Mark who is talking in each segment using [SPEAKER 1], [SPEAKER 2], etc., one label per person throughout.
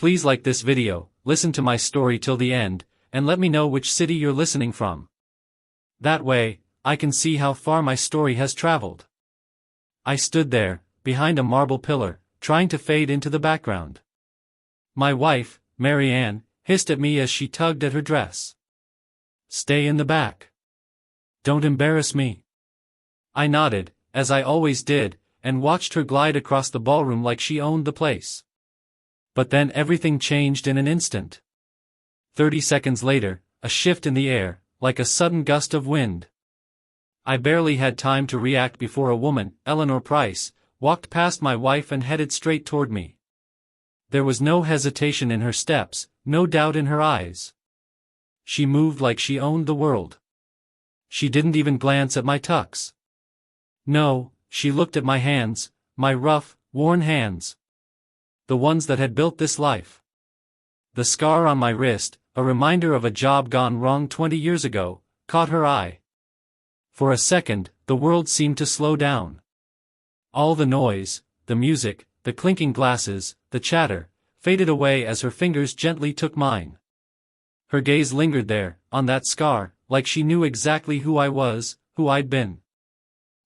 [SPEAKER 1] Please like this video, listen to my story till the end, and let me know which city you're listening from. That way, I can see how far my story has traveled. I stood there, behind a marble pillar, trying to fade into the background. My wife, Maryanne, hissed at me as she tugged at her dress. Stay in the back. Don't embarrass me. I nodded, as I always did, and watched her glide across the ballroom like she owned the place. But then everything changed in an instant. 30 seconds later, a shift in the air, like a sudden gust of wind. I barely had time to react before a woman, Eleanor Price, walked past my wife and headed straight toward me. There was no hesitation in her steps, no doubt in her eyes. She moved like she owned the world. She didn't even glance at my tux. No, she looked at my hands, my rough, worn hands. The ones that had built this life. The scar on my wrist, a reminder of a job gone wrong 20 years ago, caught her eye. For a second, the world seemed to slow down. All the noise, the music, the clinking glasses, the chatter, faded away as her fingers gently took mine. Her gaze lingered there, on that scar, like she knew exactly who I was, who I'd been.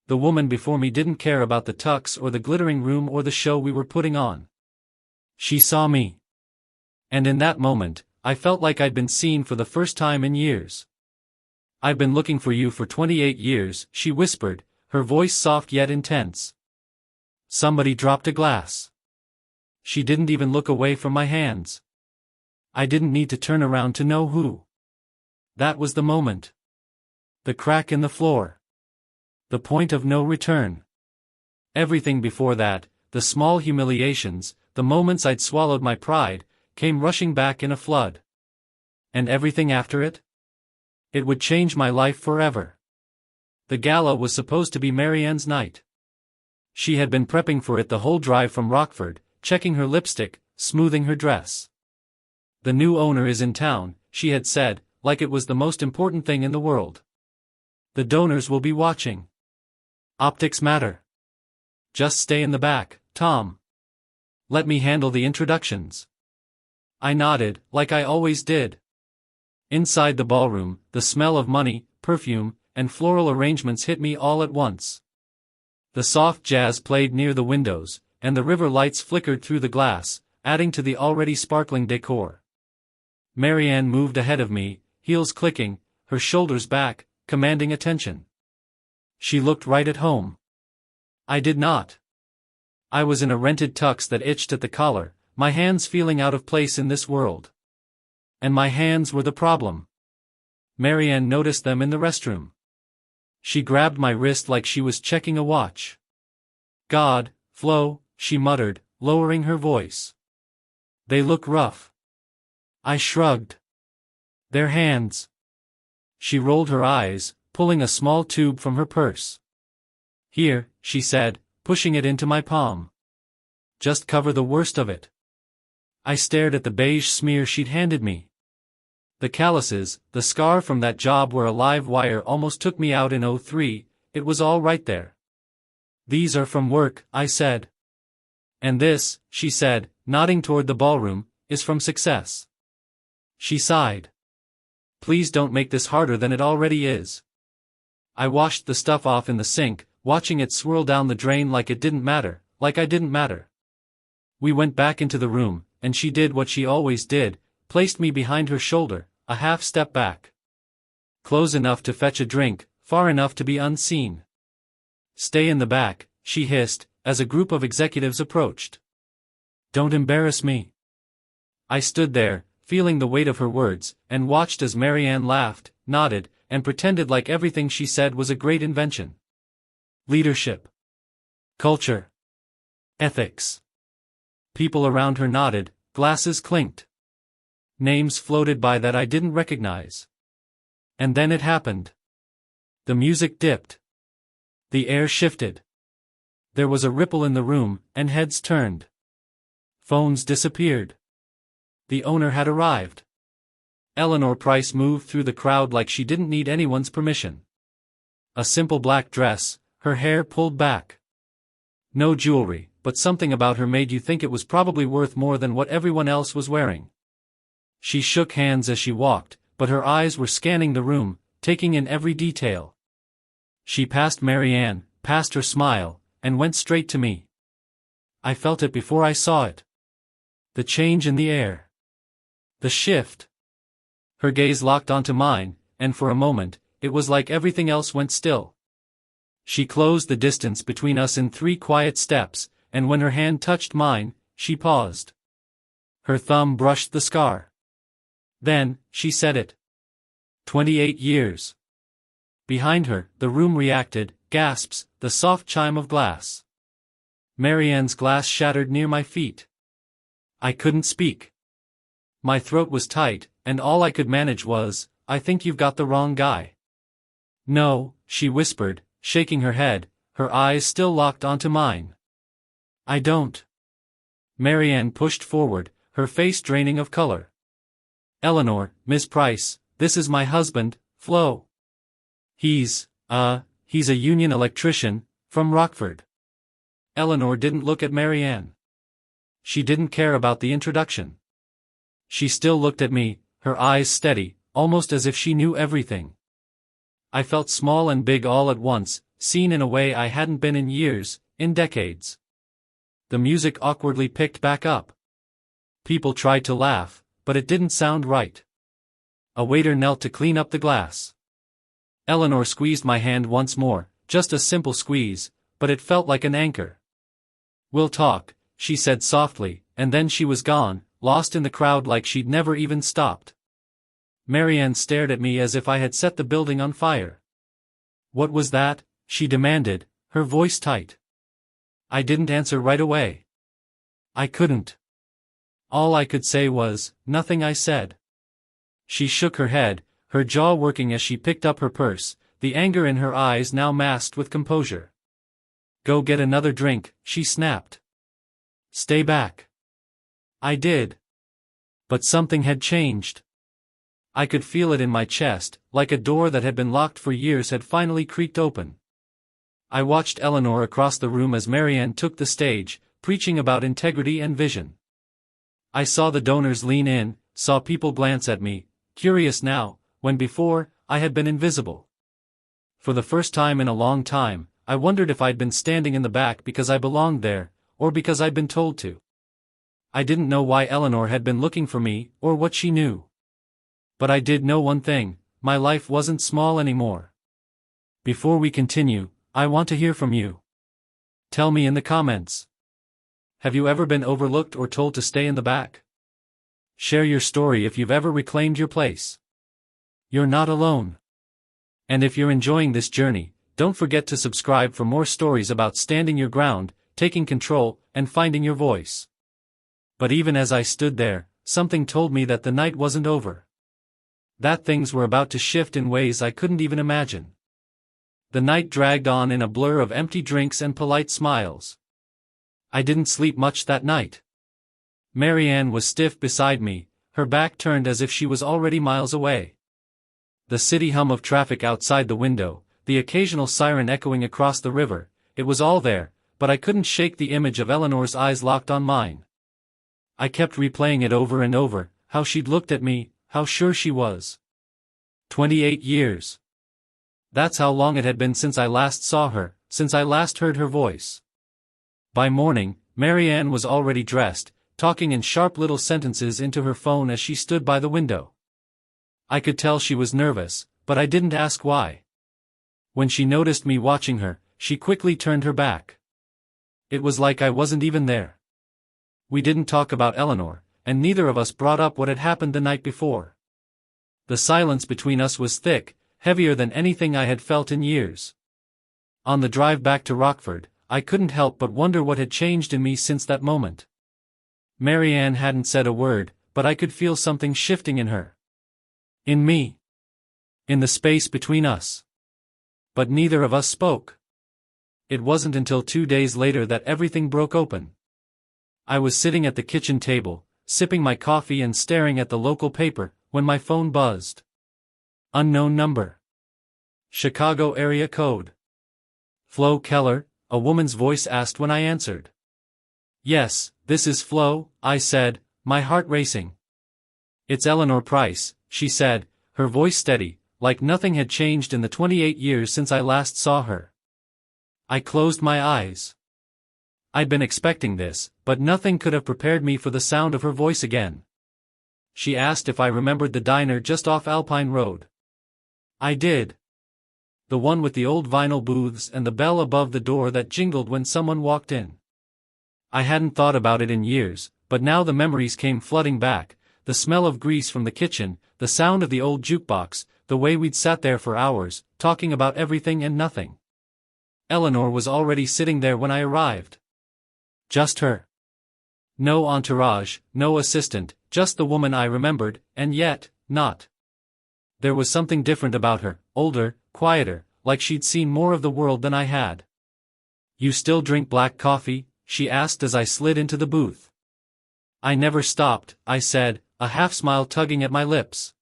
[SPEAKER 1] The woman before me didn't care about the tux or the glittering room or the show we were putting on. She saw me. And in that moment, I felt like I'd been seen for the first time in years. I've been looking for you for 28 years, she whispered, her voice soft yet intense. Somebody dropped a glass. She didn't even look away from my hands. I didn't need to turn around to know who. That was the moment. The crack in the floor. The point of no return. Everything before that, the small humiliations, the moments I'd swallowed my pride, came rushing back in a flood. And everything after it? It would change my life forever. The gala was supposed to be Maryanne's night. She had been prepping for it the whole drive from Rockford, checking her lipstick, smoothing her dress. The new owner is in town, she had said, like it was the most important thing in the world. The donors will be watching. Optics matter. Just stay in the back, Tom. Let me handle the introductions. I nodded, like I always did. Inside the ballroom, the smell of money, perfume, and floral arrangements hit me all at once. The soft jazz played near the windows, and the river lights flickered through the glass, adding to the already sparkling decor. Maryanne moved ahead of me, heels clicking, her shoulders back, commanding attention. She looked right at home. I did not. I was in a rented tux that itched at the collar, my hands feeling out of place in this world. And my hands were the problem. Maryanne noticed them in the restroom. She grabbed my wrist like she was checking a watch. God, Flo, she muttered, lowering her voice. They look rough. I shrugged. Their hands. She rolled her eyes, pulling a small tube from her purse. Here, she said, pushing it into my palm. Just cover the worst of it. I stared at the beige smear she'd handed me. The calluses, the scar from that job where a live wire almost took me out in '03, it was all right there. These are from work, I said. And this, she said, nodding toward the ballroom, is from success. She sighed. Please don't make this harder than it already is. I washed the stuff off in the sink, watching it swirl down the drain like it didn't matter, like I didn't matter. We went back into the room, and she did what she always did, placed me behind her shoulder, a half step back. Close enough to fetch a drink, far enough to be unseen. Stay in the back, she hissed, as a group of executives approached. Don't embarrass me. I stood there, feeling the weight of her words, and watched as Maryanne laughed, nodded, and pretended like everything she said was a great invention. Leadership. Culture. Ethics. People around her nodded, glasses clinked. Names floated by that I didn't recognize. And then it happened. The music dipped. The air shifted. There was a ripple in the room, and heads turned. Phones disappeared. The owner had arrived. Eleanor Price moved through the crowd like she didn't need anyone's permission. A simple black dress, her hair pulled back. No jewelry, but something about her made you think it was probably worth more than what everyone else was wearing. She shook hands as she walked, but her eyes were scanning the room, taking in every detail. She passed Maryanne, past her smile, and went straight to me. I felt it before I saw it. The change in the air. The shift. Her gaze locked onto mine, and for a moment, it was like everything else went still. She closed the distance between us in 3 quiet steps, and when her hand touched mine, she paused. Her thumb brushed the scar. Then, she said it. 28 years. Behind her, the room reacted, gasps, the soft chime of glass. Maryanne's glass shattered near my feet. I couldn't speak. My throat was tight, and all I could manage was, "I think you've got the wrong guy." "No," she whispered, shaking her head, her eyes still locked onto mine. "I don't." Maryanne pushed forward, her face draining of color. "Eleanor, Miss Price, this is my husband, Flo. He's a union electrician, from Rockford." Eleanor didn't look at Maryanne. She didn't care about the introduction. She still looked at me, her eyes steady, almost as if she knew everything. I felt small and big all at once, seen in a way I hadn't been in years, in decades. The music awkwardly picked back up. People tried to laugh, but it didn't sound right. A waiter knelt to clean up the glass. Eleanor squeezed my hand once more, just a simple squeeze, but it felt like an anchor. "We'll talk," she said softly, and then she was gone, lost in the crowd like she'd never even stopped. Maryanne stared at me as if I had set the building on fire. "What was that?" she demanded, her voice tight. I didn't answer right away. I couldn't. All I could say was, "Nothing," I said. She shook her head, her jaw working as she picked up her purse, the anger in her eyes now masked with composure. "Go get another drink," she snapped. "Stay back." I did. But something had changed. I could feel it in my chest, like a door that had been locked for years had finally creaked open. I watched Eleanor across the room as Maryanne took the stage, preaching about integrity and vision. I saw the donors lean in, saw people glance at me, curious now, when before, I had been invisible. For the first time in a long time, I wondered if I'd been standing in the back because I belonged there, or because I'd been told to. I didn't know why Eleanor had been looking for me, or what she knew. But I did know one thing: my life wasn't small anymore. Before we continue, I want to hear from you. Tell me in the comments. Have you ever been overlooked or told to stay in the back? Share your story if you've ever reclaimed your place. You're not alone. And if you're enjoying this journey, don't forget to subscribe for more stories about standing your ground, taking control, and finding your voice. But even as I stood there, something told me that the night wasn't over. That things were about to shift in ways I couldn't even imagine. The night dragged on in a blur of empty drinks and polite smiles. I didn't sleep much that night. Maryanne was stiff beside me, her back turned as if she was already miles away. The city hum of traffic outside the window, the occasional siren echoing across the river, it was all there, but I couldn't shake the image of Eleanor's eyes locked on mine. I kept replaying it over and over, how she'd looked at me, how sure she was. 28 years. That's how long it had been since I last saw her, since I last heard her voice. By morning, Maryanne was already dressed, talking in sharp little sentences into her phone as she stood by the window. I could tell she was nervous, but I didn't ask why. When she noticed me watching her, she quickly turned her back. It was like I wasn't even there. We didn't talk about Eleanor, and neither of us brought up what had happened the night before. The silence between us was thick, heavier than anything I had felt in years. On the drive back to Rockford, I couldn't help but wonder what had changed in me since that moment. Maryanne hadn't said a word, but I could feel something shifting in her. In me. In the space between us. But neither of us spoke. It wasn't until 2 days later that everything broke open. I was sitting at the kitchen table, sipping my coffee and staring at the local paper, when my phone buzzed. Unknown number. Chicago area code. "Flo Keller?" a woman's voice asked when I answered. Yes, this is Flo, I said, my heart racing. It's Eleanor Price, she said, her voice steady, like nothing had changed in the 28 years since I last saw her. I closed my eyes. I'd been expecting this, but nothing could have prepared me for the sound of her voice again. She asked if I remembered the diner just off Alpine Road. I did. The one with the old vinyl booths and the bell above the door that jingled when someone walked in. I hadn't thought about it in years, but now the memories came flooding back, the smell of grease from the kitchen, the sound of the old jukebox, the way we'd sat there for hours, talking about everything and nothing. Eleanor was already sitting there when I arrived. Just her. No entourage, no assistant, just the woman I remembered, and yet, not. There was something different about her, older, quieter, like she'd seen more of the world than I had. You still drink black coffee? She asked as I slid into the booth. I never stopped, I said, a half-smile tugging at my lips.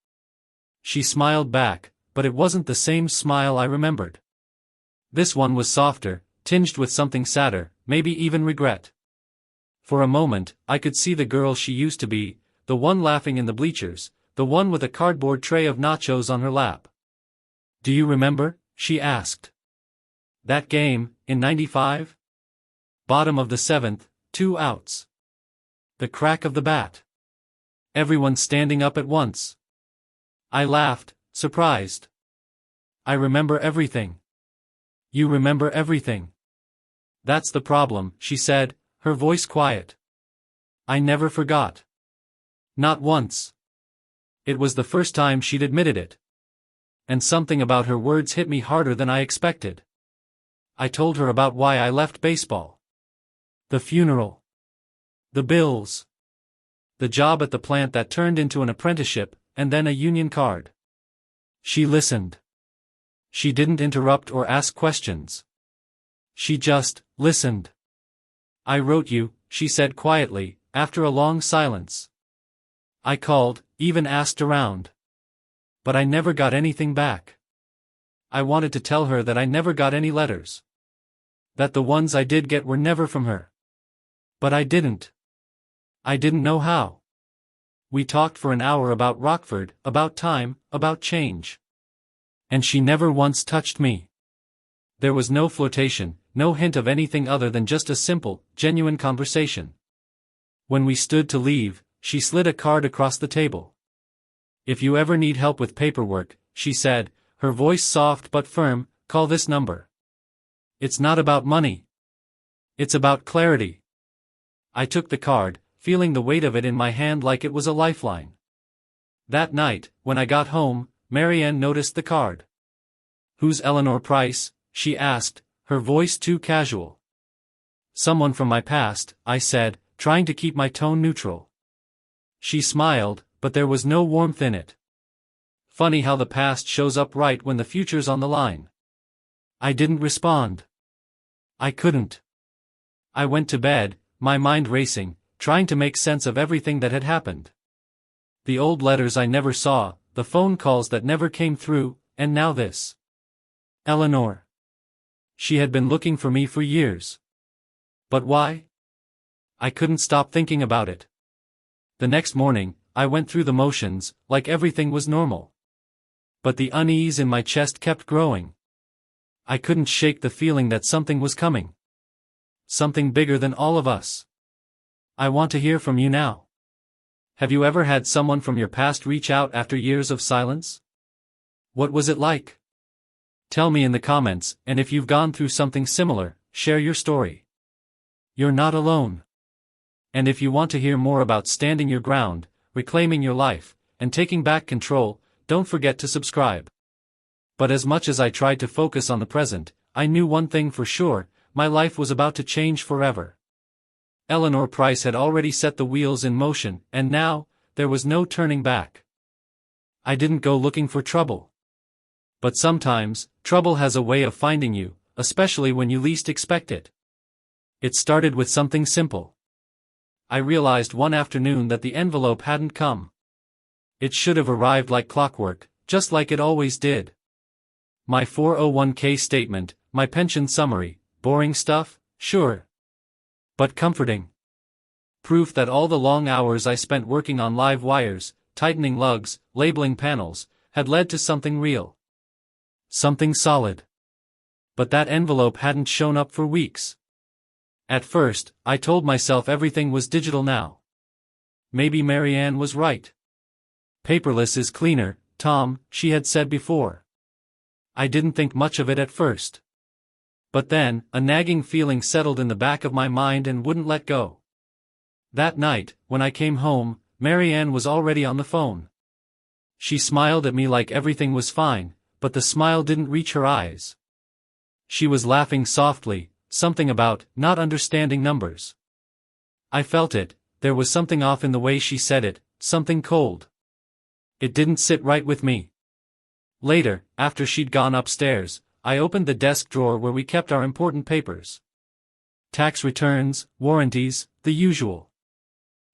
[SPEAKER 1] She smiled back, but it wasn't the same smile I remembered. This one was softer, tinged with something sadder, maybe even regret. For a moment, I could see the girl she used to be, the one laughing in the bleachers, the one with a cardboard tray of nachos on her lap. Do you remember? She asked. That game, in '95? Bottom of the 7th, 2 outs. The crack of the bat. Everyone standing up at once. I laughed, surprised. I remember everything. You remember everything. That's the problem, she said, her voice quiet. I never forgot. Not once. It was the first time she'd admitted it. And something about her words hit me harder than I expected. I told her about why I left baseball. The funeral. The bills. The job at the plant that turned into an apprenticeship, and then a union card. She listened. She didn't interrupt or ask questions. She just listened. I wrote you, she said quietly, after a long silence. I called, even asked around. But I never got anything back. I wanted to tell her that I never got any letters. That the ones I did get were never from her. But I didn't. I didn't know how. We talked for an hour about Rockford, about time, about change. And she never once touched me. There was no flirtation, no hint of anything other than just a simple, genuine conversation. When we stood to leave, she slid a card across the table. If you ever need help with paperwork, she said, her voice soft but firm, call this number. It's not about money. It's about clarity. I took the card, feeling the weight of it in my hand like it was a lifeline. That night, when I got home, Maryanne noticed the card. Who's Eleanor Price? She asked, her voice too casual. Someone from my past, I said, trying to keep my tone neutral. She smiled, but there was no warmth in it. Funny how the past shows up right when the future's on the line. I didn't respond. I couldn't. I went to bed, my mind racing, trying to make sense of everything that had happened. The old letters I never saw, the phone calls that never came through, and now this. Eleanor. She had been looking for me for years. But why? I couldn't stop thinking about it. The next morning, I went through the motions, like everything was normal. But the unease in my chest kept growing. I couldn't shake the feeling that something was coming. Something bigger than all of us. I want to hear from you now. Have you ever had someone from your past reach out after years of silence? What was it like? Tell me in the comments, and if you've gone through something similar, share your story. You're not alone. And if you want to hear more about standing your ground, reclaiming your life, and taking back control, don't forget to subscribe. But as much as I tried to focus on the present, I knew one thing for sure, my life was about to change forever. Eleanor Price had already set the wheels in motion, and now, there was no turning back. I didn't go looking for trouble. But sometimes, trouble has a way of finding you, especially when you least expect it. It started with something simple. I realized one afternoon that the envelope hadn't come. It should have arrived like clockwork, just like it always did. My 401k statement, my pension summary, boring stuff, sure. But comforting. Proof that all the long hours I spent working on live wires, tightening lugs, labeling panels, had led to something real. Something solid. But that envelope hadn't shown up for weeks. At first, I told myself everything was digital now. Maybe Maryanne was right. Paperless is cleaner, Tom, she had said before. I didn't think much of it at first. But then, a nagging feeling settled in the back of my mind and wouldn't let go. That night, when I came home, Maryanne was already on the phone. She smiled at me like everything was fine, but the smile didn't reach her eyes. She was laughing softly, something about not understanding numbers. I felt it, there was something off in the way she said it, something cold. It didn't sit right with me. Later, after she'd gone upstairs, I opened the desk drawer where we kept our important papers. Tax returns, warranties, the usual.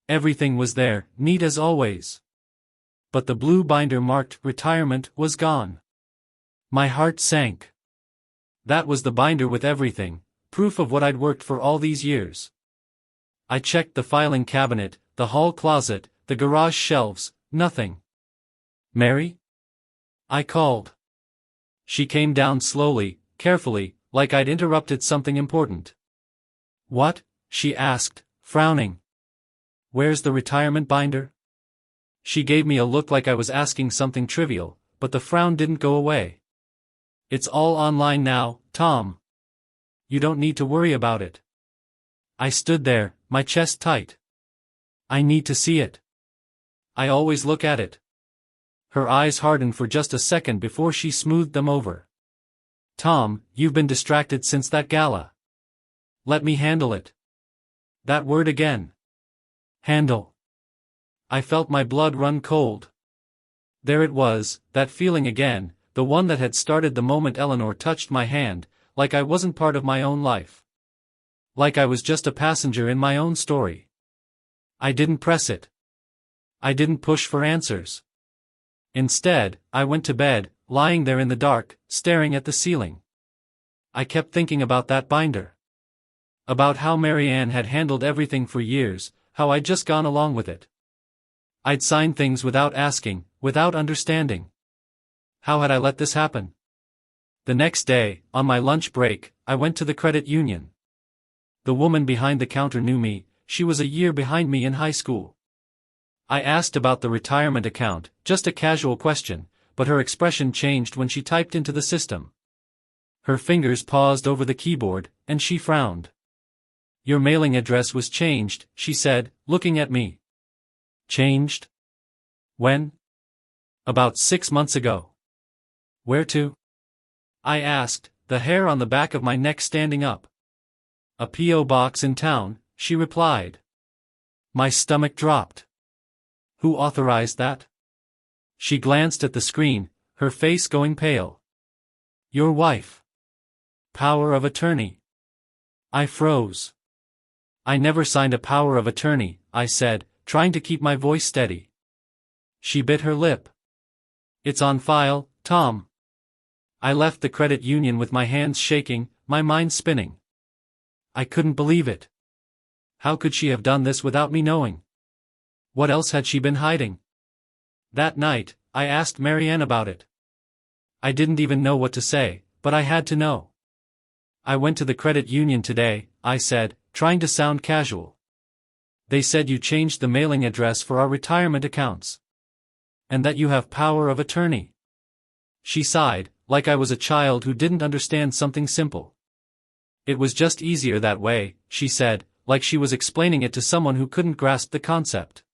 [SPEAKER 1] Everything was there, neat as always. But the blue binder marked retirement was gone. My heart sank. That was the binder with everything, proof of what I'd worked for all these years. I checked the filing cabinet, the hall closet, the garage shelves, nothing. Mary? I called. She came down slowly, carefully, like I'd interrupted something important. What? She asked, frowning. Where's the retirement binder? She gave me a look like I was asking something trivial, but the frown didn't go away. It's all online now, Tom. You don't need to worry about it. I stood there, my chest tight. I need to see it. I always look at it. Her eyes hardened for just a second before she smoothed them over. Tom, you've been distracted since that gala. Let me handle it. That word again. Handle. I felt my blood run cold. There it was, that feeling again, the one that had started the moment Eleanor touched my hand, like I wasn't part of my own life. Like I was just a passenger in my own story. I didn't press it. I didn't push for answers. Instead, I went to bed, lying there in the dark, staring at the ceiling. I kept thinking about that binder. About how Maryanne had handled everything for years, how I'd just gone along with it. I'd signed things without asking, without understanding. How had I let this happen? The next day, on my lunch break, I went to the credit union. The woman behind the counter knew me, she was a year behind me in high school. I asked about the retirement account, just a casual question, but her expression changed when she typed into the system. Her fingers paused over the keyboard, and she frowned. Your mailing address was changed, she said, looking at me. Changed? When? About 6 months ago. Where to? I asked, the hair on the back of my neck standing up. A P.O. box in town, she replied. My stomach dropped. Who authorized that? She glanced at the screen, her face going pale. Your wife. Power of attorney. I froze. I never signed a power of attorney, I said, trying to keep my voice steady. She bit her lip. It's on file, Tom. I left the credit union with my hands shaking, my mind spinning. I couldn't believe it. How could she have done this without me knowing? What else had she been hiding? That night, I asked Maryanne about it. I didn't even know what to say, but I had to know. I went to the credit union today, I said, trying to sound casual. They said you changed the mailing address for our retirement accounts. And that you have power of attorney. She sighed, like I was a child who didn't understand something simple. It was just easier that way, she said, like she was explaining it to someone who couldn't grasp the concept.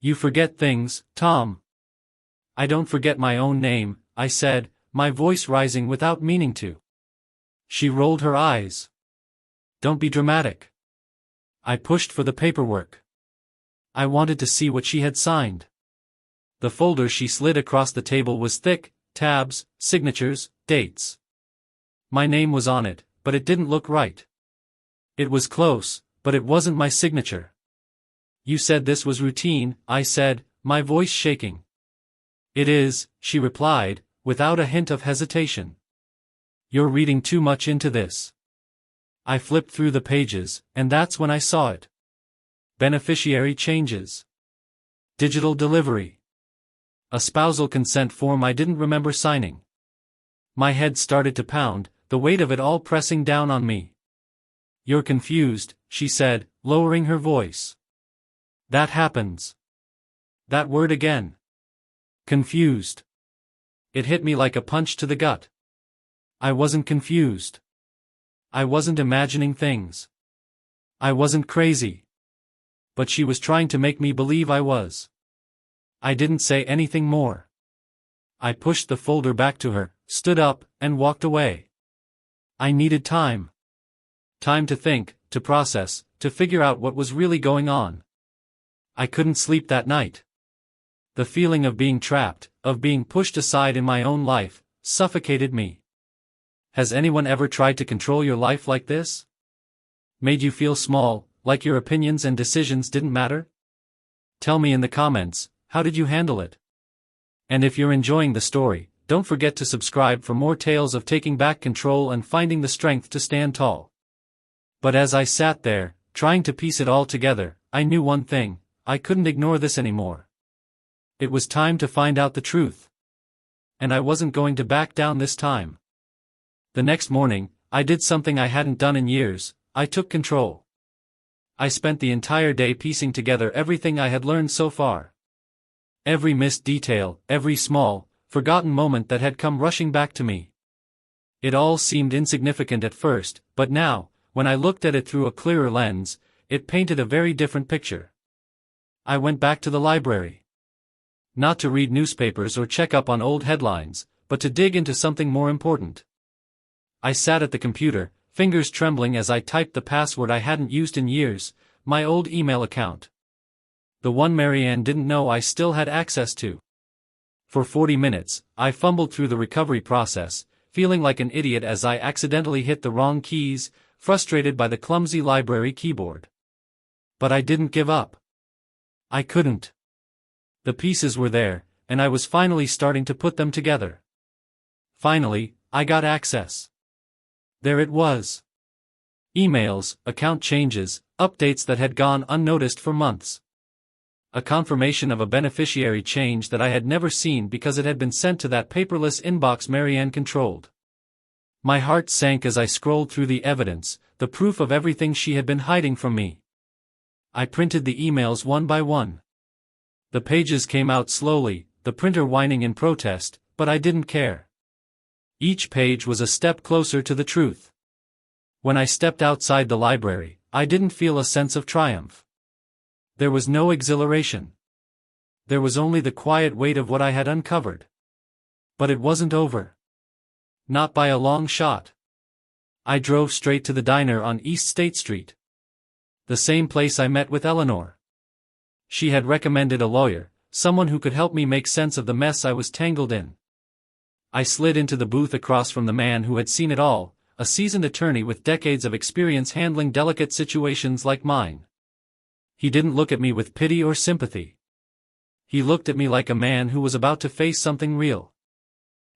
[SPEAKER 1] You forget things, Tom. I don't forget my own name, I said, my voice rising without meaning to. She rolled her eyes. Don't be dramatic. I pushed for the paperwork. I wanted to see what she had signed. The folder she slid across the table was thick, tabs, signatures, dates. My name was on it, but it didn't look right. It was close, but it wasn't my signature. You said this was routine, I said, my voice shaking. It is, she replied, without a hint of hesitation. You're reading too much into this. I flipped through the pages, and that's when I saw it. Beneficiary changes. Digital delivery. A spousal consent form I didn't remember signing. My head started to pound, the weight of it all pressing down on me. "You're confused," she said, lowering her voice. "That happens." That word again. Confused. It hit me like a punch to the gut. I wasn't confused. I wasn't imagining things. I wasn't crazy. But she was trying to make me believe I was. I didn't say anything more. I pushed the folder back to her, stood up, and walked away. I needed time. Time to think, to process, to figure out what was really going on. I couldn't sleep that night. The feeling of being trapped, of being pushed aside in my own life, suffocated me. Has anyone ever tried to control your life like this? Made you feel small, like your opinions and decisions didn't matter? Tell me in the comments, how did you handle it? And if you're enjoying the story, don't forget to subscribe for more tales of taking back control and finding the strength to stand tall. But as I sat there, trying to piece it all together, I knew one thing: I couldn't ignore this anymore. It was time to find out the truth. And I wasn't going to back down this time. The next morning, I did something I hadn't done in years. I took control. I spent the entire day piecing together everything I had learned so far. Every missed detail, every small, forgotten moment that had come rushing back to me. It all seemed insignificant at first, but now, when I looked at it through a clearer lens, it painted a very different picture. I went back to the library. Not to read newspapers or check up on old headlines, but to dig into something more important. I sat at the computer, fingers trembling as I typed the password I hadn't used in years, my old email account. The one Maryanne didn't know I still had access to. For 40 minutes, I fumbled through the recovery process, feeling like an idiot as I accidentally hit the wrong keys, frustrated by the clumsy library keyboard. But I didn't give up. I couldn't. The pieces were there, and I was finally starting to put them together. Finally, I got access. There it was. Emails, account changes, updates that had gone unnoticed for months. A confirmation of a beneficiary change that I had never seen because it had been sent to that paperless inbox Maryanne controlled. My heart sank as I scrolled through the evidence, the proof of everything she had been hiding from me. I printed the emails one by one. The pages came out slowly, the printer whining in protest, but I didn't care. Each page was a step closer to the truth. When I stepped outside the library, I didn't feel a sense of triumph. There was no exhilaration. There was only the quiet weight of what I had uncovered. But it wasn't over. Not by a long shot. I drove straight to the diner on East State Street. The same place I met with Eleanor. She had recommended a lawyer, someone who could help me make sense of the mess I was tangled in. I slid into the booth across from the man who had seen it all, a seasoned attorney with decades of experience handling delicate situations like mine. He didn't look at me with pity or sympathy. He looked at me like a man who was about to face something real.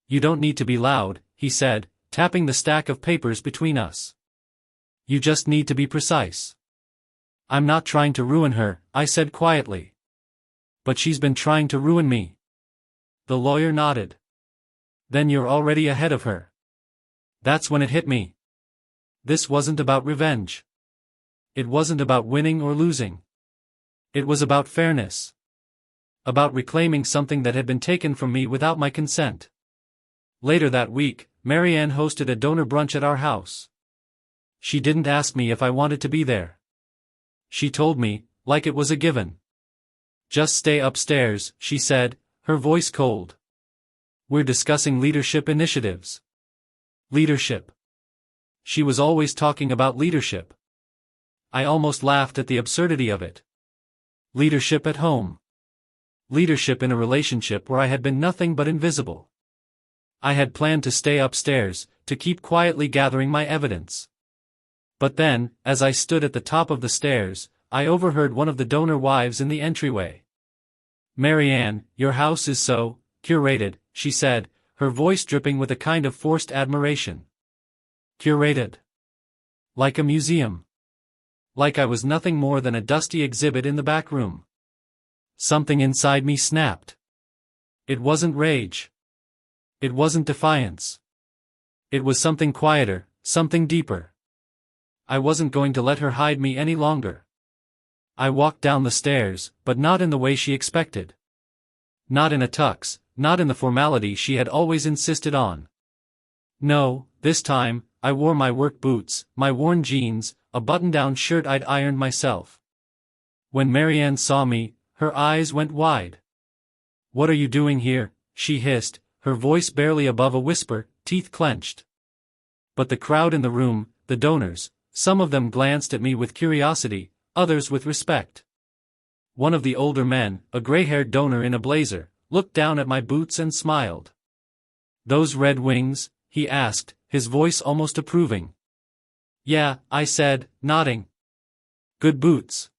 [SPEAKER 1] "You don't need to be loud," he said, tapping the stack of papers between us. "You just need to be precise." "I'm not trying to ruin her," I said quietly. "But she's been trying to ruin me." The lawyer nodded. "Then you're already ahead of her." That's when it hit me. This wasn't about revenge. It wasn't about winning or losing. It was about fairness. About reclaiming something that had been taken from me without my consent. Later that week, Maryanne hosted a donor brunch at our house. She didn't ask me if I wanted to be there. She told me, like it was a given. "Just stay upstairs," she said, her voice cold. "We're discussing leadership initiatives." Leadership. She was always talking about leadership. I almost laughed at the absurdity of it. Leadership at home. Leadership in a relationship where I had been nothing but invisible. I had planned to stay upstairs, to keep quietly gathering my evidence. But then, as I stood at the top of the stairs, I overheard one of the donor wives in the entryway. "Maryanne, your house is so curated," she said, her voice dripping with a kind of forced admiration. Curated. Like a museum. like I was nothing more than a dusty exhibit in the back room. Something inside me snapped. It wasn't rage. It wasn't defiance. It was something quieter, something deeper. I wasn't going to let her hide me any longer. I walked down the stairs, but not in the way she expected. Not in a tux, not in the formality she had always insisted on. No, this time, I wore my work boots, my worn jeans, a button-down shirt I'd ironed myself. When Maryanne saw me, her eyes went wide. "What are you doing here?" she hissed, her voice barely above a whisper, teeth clenched. But the crowd in the room, the donors, some of them glanced at me with curiosity, others with respect. One of the older men, a gray-haired donor in a blazer, looked down at my boots and smiled. "Those red wings?" he asked, his voice almost approving. "Yeah," I said, nodding. "Good boots.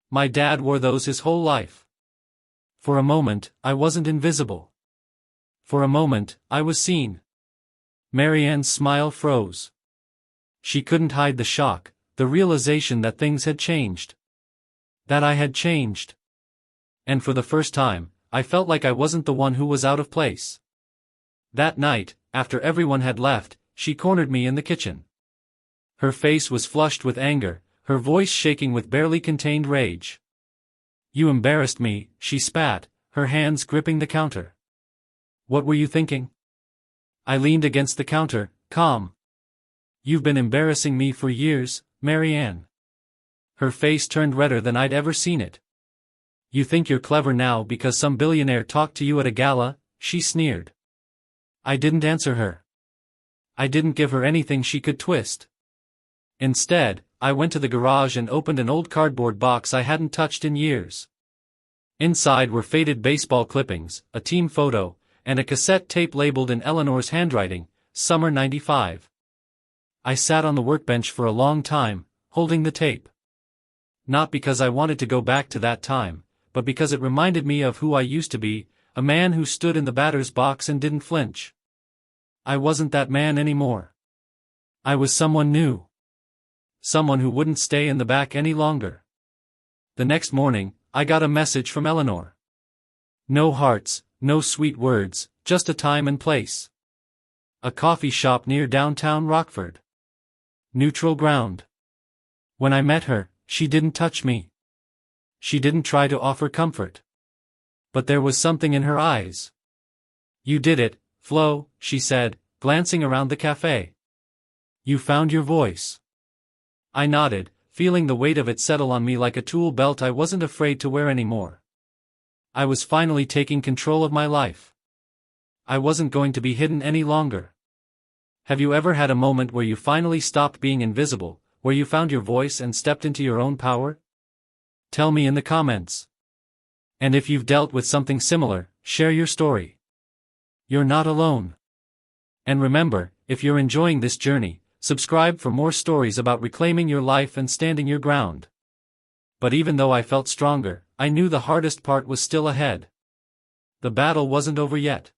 [SPEAKER 1] My dad wore those his whole life." For a moment, I wasn't invisible. For a moment, I was seen. Maryanne's smile froze. She couldn't hide the shock, the realization that things had changed. That I had changed. And for the first time, I felt like I wasn't the one who was out of place. That night, after everyone had left, she cornered me in the kitchen. Her face was flushed with anger, her voice shaking with barely contained rage. "You embarrassed me," she spat, her hands gripping the counter. "What were you thinking?" I leaned against the counter, calm. "You've been embarrassing me for years, Maryanne." Her face turned redder than I'd ever seen it. "You think you're clever now because some billionaire talked to you at a gala?" she sneered. I didn't answer her. I didn't give her anything she could twist. Instead, I went to the garage and opened an old cardboard box I hadn't touched in years. Inside were faded baseball clippings, a team photo, and a cassette tape labeled in Eleanor's handwriting, "Summer '95. I sat on the workbench for a long time, holding the tape. Not because I wanted to go back to that time, but because it reminded me of who I used to be, a man who stood in the batter's box and didn't flinch. I wasn't that man anymore. I was someone new. Someone who wouldn't stay in the back any longer. The next morning, I got a message from Eleanor. No hearts, no sweet words, just a time and place. A coffee shop near downtown Rockford. Neutral ground. When I met her, she didn't touch me. She didn't try to offer comfort. But there was something in her eyes. "You did it, Flo," she said, glancing around the cafe. "You found your voice." I nodded, feeling the weight of it settle on me like a tool belt I wasn't afraid to wear anymore. I was finally taking control of my life. I wasn't going to be hidden any longer. Have you ever had a moment where you finally stopped being invisible, where you found your voice and stepped into your own power? Tell me in the comments. And if you've dealt with something similar, share your story. You're not alone. And remember, if you're enjoying this journey, subscribe for more stories about reclaiming your life and standing your ground. But even though I felt stronger, I knew the hardest part was still ahead. The battle wasn't over yet.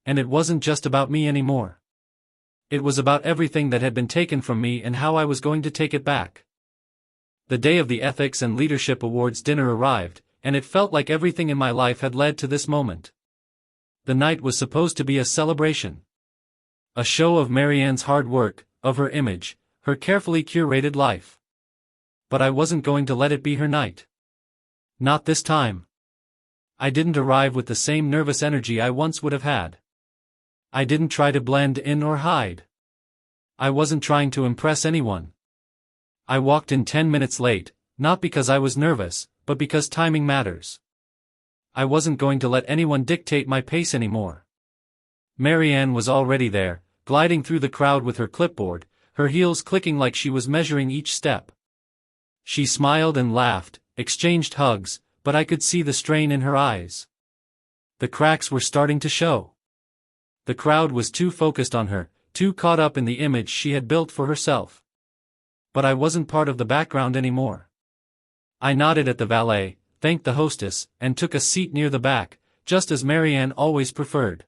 [SPEAKER 1] And it wasn't just about me anymore. It was about everything that had been taken from me and how I was going to take it back. The day of the Ethics and Leadership Awards dinner arrived, and it felt like everything in my life had led to this moment. The night was supposed to be a celebration. A show of Maryanne's hard work, of her image, her carefully curated life. But I wasn't going to let it be her night. Not this time. I didn't arrive with the same nervous energy I once would have had. I didn't try to blend in or hide. I wasn't trying to impress anyone. I walked in 10 minutes late, not because I was nervous, but because timing matters. I wasn't going to let anyone dictate my pace anymore. Maryanne was already there, gliding through the crowd with her clipboard, her heels clicking like she was measuring each step. She smiled and laughed, exchanged hugs, but I could see the strain in her eyes. The cracks were starting to show. The crowd was too focused on her, too caught up in the image she had built for herself. But I wasn't part of the background anymore. I nodded at the valet, thanked the hostess, and took a seat near the back, just as Maryanne always preferred.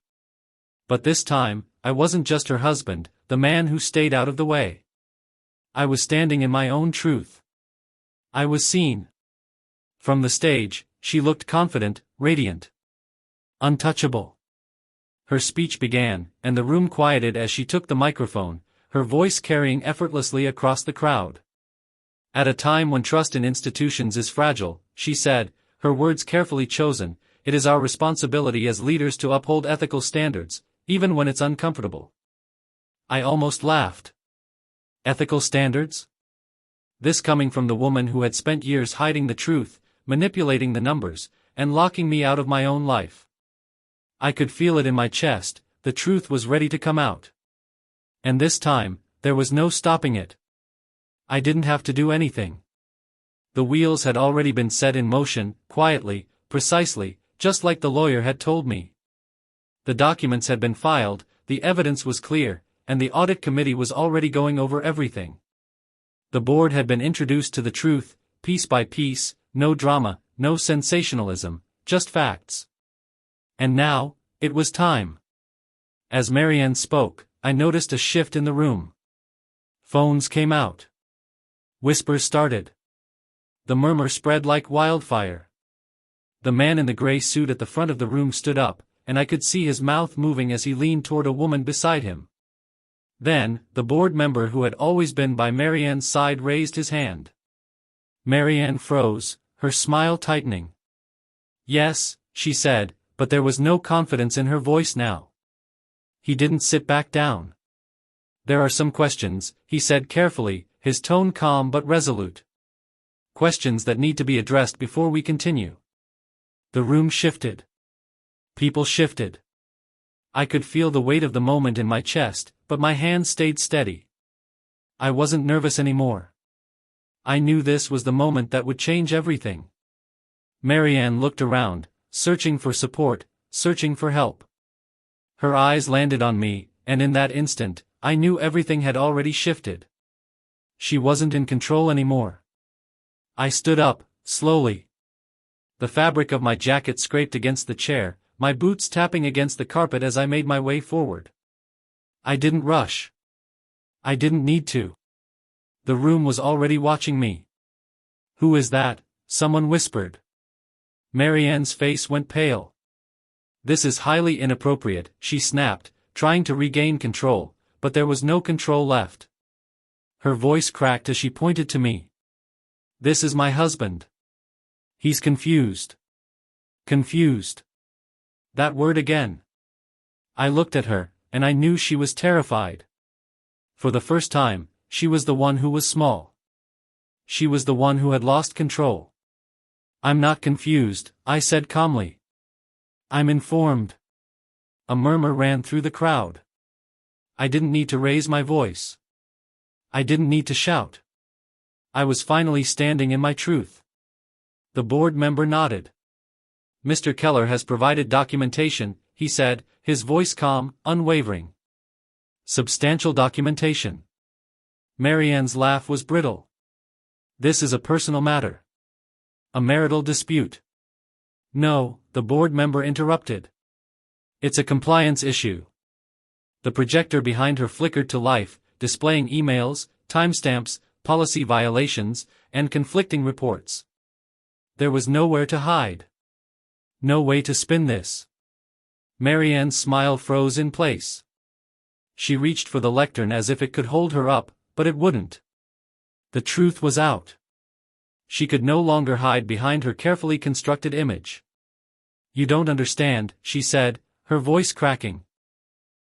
[SPEAKER 1] But this time, I wasn't just her husband, the man who stayed out of the way. I was standing in my own truth. I was seen. From the stage, she looked confident, radiant. Untouchable. Her speech began, and the room quieted as she took the microphone, her voice carrying effortlessly across the crowd. At a time when trust in institutions is fragile, she said, her words carefully chosen, it is our responsibility as leaders to uphold ethical standards, even when it's uncomfortable. I almost laughed. Ethical standards? This coming from the woman who had spent years hiding the truth, manipulating the numbers, and locking me out of my own life. I could feel it in my chest, the truth was ready to come out. And this time, there was no stopping it. I didn't have to do anything. The wheels had already been set in motion, quietly, precisely, just like the lawyer had told me. The documents had been filed, the evidence was clear, and the audit committee was already going over everything. The board had been introduced to the truth, piece by piece, no drama, no sensationalism, just facts. And now, it was time. As Maryanne spoke, I noticed a shift in the room. Phones came out. Whispers started. The murmur spread like wildfire. The man in the gray suit at the front of the room stood up, and I could see his mouth moving as he leaned toward a woman beside him. Then, the board member who had always been by Maryanne's side raised his hand. Maryanne froze, her smile tightening. Yes, she said, but there was no confidence in her voice now. He didn't sit back down. There are some questions, he said carefully, his tone calm but resolute. Questions that need to be addressed before we continue. The room shifted. People shifted. I could feel the weight of the moment in my chest, but my hands stayed steady. I wasn't nervous anymore. I knew this was the moment that would change everything. Maryanne looked around, searching for support, searching for help. Her eyes landed on me, and in that instant, I knew everything had already shifted. She wasn't in control anymore. I stood up, slowly. The fabric of my jacket scraped against the chair, my boots tapping against the carpet as I made my way forward. I didn't rush. I didn't need to. The room was already watching me. Who is that? Someone whispered. Maryanne's face went pale. This is highly inappropriate, she snapped, trying to regain control, but there was no control left. Her voice cracked as she pointed to me. This is my husband. He's confused. Confused. That word again. I looked at her, and I knew she was terrified. For the first time, she was the one who was small. She was the one who had lost control. I'm not confused, I said calmly. I'm informed. A murmur ran through the crowd. I didn't need to raise my voice. I didn't need to shout. I was finally standing in my truth. The board member nodded. Mr. Keller has provided documentation, he said, his voice calm, unwavering. Substantial documentation. Maryanne's laugh was brittle. This is a personal matter. A marital dispute. No, the board member interrupted. It's a compliance issue. The projector behind her flickered to life, displaying emails, timestamps, policy violations, and conflicting reports. There was nowhere to hide. No way to spin this. Maryanne's smile froze in place. She reached for the lectern as if it could hold her up, but it wouldn't. The truth was out. She could no longer hide behind her carefully constructed image. You don't understand, she said, her voice cracking.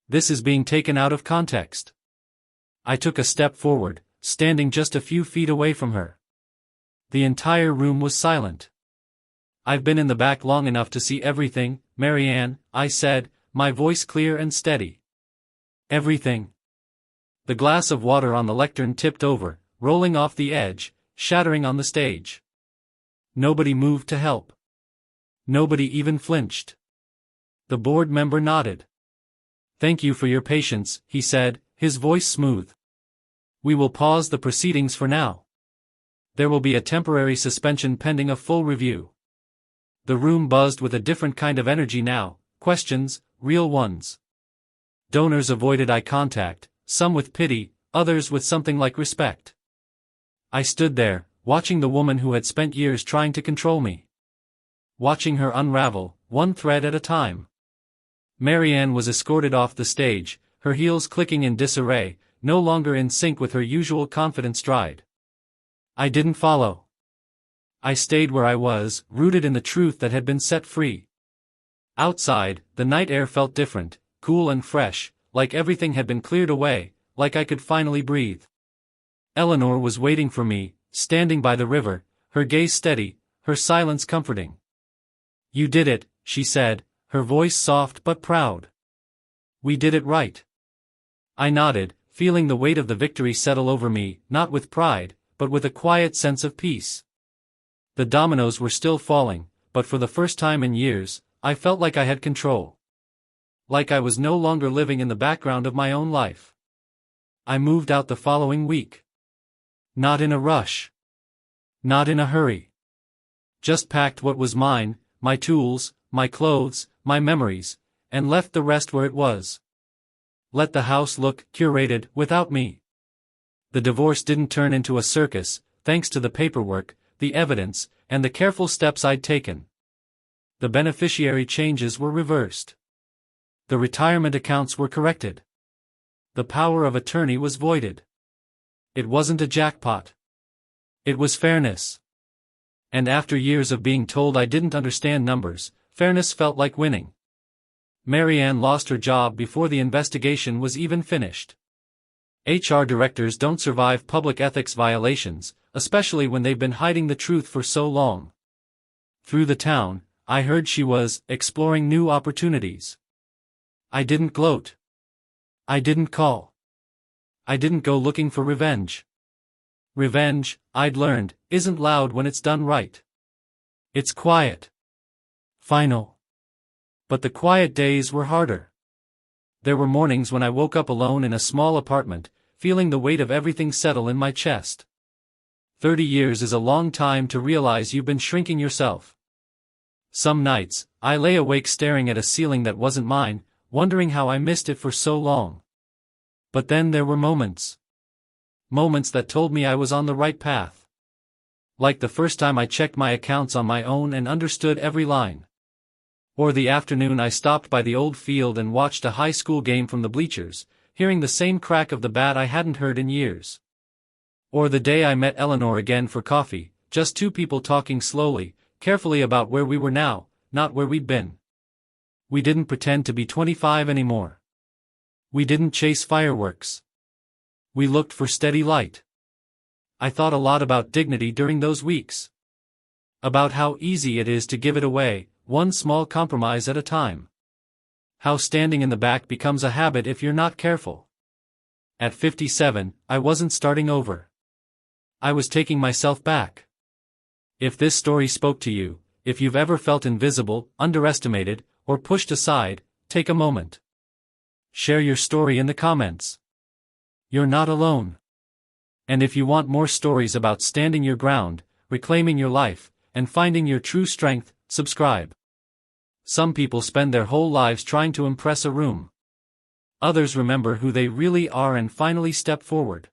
[SPEAKER 1] This is being taken out of context. I took a step forward, standing just a few feet away from her. The entire room was silent. I've been in the back long enough to see everything, Maryanne, I said, my voice clear and steady. Everything. The glass of water on the lectern tipped over, rolling off the edge, shattering on the stage. Nobody moved to help. Nobody even flinched. The board member nodded. Thank you for your patience, he said, his voice smooth. We will pause the proceedings for now. There will be a temporary suspension pending a full review. The room buzzed with a different kind of energy now, questions, real ones. Donors avoided eye contact, some with pity, others with something like respect. I stood there, watching the woman who had spent years trying to control me. Watching her unravel, one thread at a time. Maryanne was escorted off the stage, her heels clicking in disarray, no longer in sync with her usual confident stride. I didn't follow. I stayed where I was, rooted in the truth that had been set free. Outside, the night air felt different, cool and fresh, like everything had been cleared away, like I could finally breathe. Eleanor was waiting for me, standing by the river, her gaze steady, her silence comforting. "You did it," she said, her voice soft but proud. "We did it right." I nodded, feeling the weight of the victory settle over me, not with pride, but with a quiet sense of peace. The dominoes were still falling, but for the first time in years, I felt like I had control. Like I was no longer living in the background of my own life. I moved out the following week. Not in a rush. Not in a hurry. Just packed what was mine, my tools, my clothes, my memories, and left the rest where it was. Let the house look curated without me. The divorce didn't turn into a circus, thanks to the paperwork, the evidence, and the careful steps I'd taken. The beneficiary changes were reversed. The retirement accounts were corrected. The power of attorney was voided. It wasn't a jackpot. It was fairness. And after years of being told I didn't understand numbers, fairness felt like winning. Maryanne lost her job before the investigation was even finished. HR directors don't survive public ethics violations, especially when they've been hiding the truth for so long. Through the town, I heard she was exploring new opportunities. I didn't gloat. I didn't call. I didn't go looking for revenge. Revenge, I'd learned, isn't loud when it's done right. It's quiet. Final. But the quiet days were harder. There were mornings when I woke up alone in a small apartment, feeling the weight of everything settle in my chest. 30 years is a long time to realize you've been shrinking yourself. Some nights, I lay awake staring at a ceiling that wasn't mine, wondering how I missed it for so long. But then there were moments. Moments that told me I was on the right path. Like the first time I checked my accounts on my own and understood every line. Or the afternoon I stopped by the old field and watched a high school game from the bleachers, hearing the same crack of the bat I hadn't heard in years. Or the day I met Eleanor again for coffee, just two people talking slowly, carefully about where we were now, not where we'd been. We didn't pretend to be 25 anymore. We didn't chase fireworks. We looked for steady light. I thought a lot about dignity during those weeks. About how easy it is to give it away, one small compromise at a time. How standing in the back becomes a habit if you're not careful. At 57, I wasn't starting over. I was taking myself back. If this story spoke to you, if you've ever felt invisible, underestimated, or pushed aside, take a moment. Share your story in the comments. You're not alone. And if you want more stories about standing your ground, reclaiming your life, and finding your true strength, subscribe. Some people spend their whole lives trying to impress a room. Others remember who they really are and finally step forward.